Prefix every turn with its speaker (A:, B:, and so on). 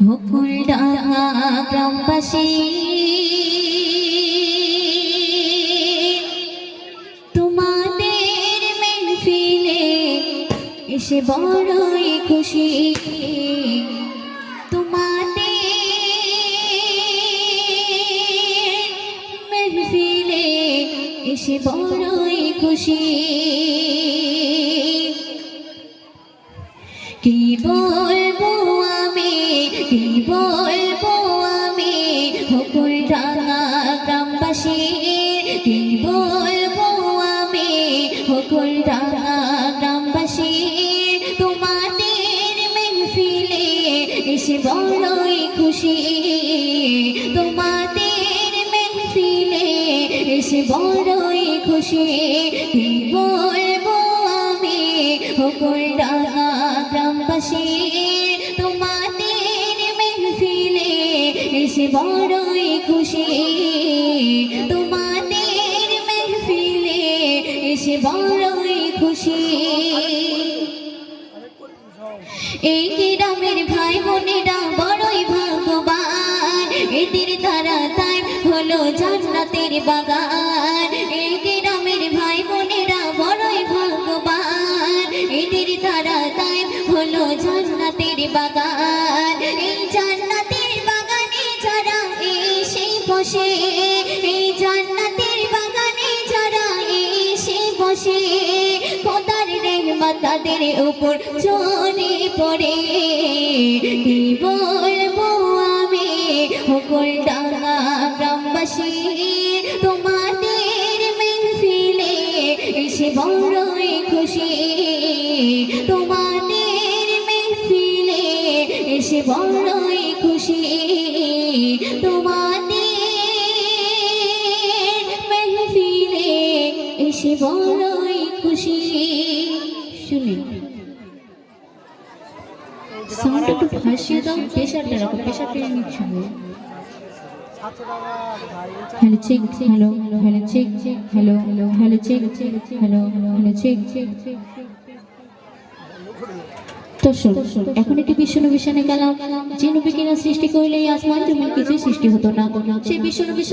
A: বকুলডাঙ্গা গ্রামবাসী তোমাদের মেহফিলে এসে বড়ই খুশি। তোমাদের মেহফিলে এসে বড়ই খুশি। কি বলবো আমি, কি বলবো আমি বকুলডাঙ্গা গ্রামবাসী, কি বলবো আমি বকুলডাঙ্গা গ্রামবাসী। তোমাদের মেহফিলে এসে বড়ই খুশি। তোমাদের মেহফিলে এসে বড়ই খুশি। কি বলবো আমি বকুলডাঙ্গা গ্রামবাসী, তোমাদের মেহফিলে এসে বড়ই খুশি। তোমাদের মেহফিলে এসে বড়ই খুশি। এই গ্রামের ভাই বোনেরা বড়ই ভাগ্যবান, এদের দ্বারা তাই হলো জান্নাতের বাগান। এই গ্রামের ভাই বোনেরা বড়ই ভাগ্যবান, এদের দ্বারা তাই হলো জান্নাতের বাগান। এই জান্নাতের বাগানে যারা এসে বসে, এই জান্নাতের বাগানে যারা এসে বসে, খোদার রহমত তাদের উপর ঝরে পড়ে। কি বলবো আমি বকুলডাঙ্গা গ্রামবাসী, তোমাদের মেহফিলে এসে বড়ই খুশি। তোমাদের মেহফিলে এসে বড়ই খুশি। তোমাদের মেহফিলে এসে বড়ই খুশি। শুনুন সাউন্ড একটু ভাসিয়ে দাও, প্রেশারটা রাখো, প্রেশারটা নিচ্ছি। Hello check, hello hello check, hello hello check, hello hello check. দর্শক, এখন একটি বিশ্বনবী শানে কালাম, যে নবী কিনা সৃষ্টি করলে আসমান জমিন কিছুই সৃষ্টি হতো না, সেই বিশ্বনবী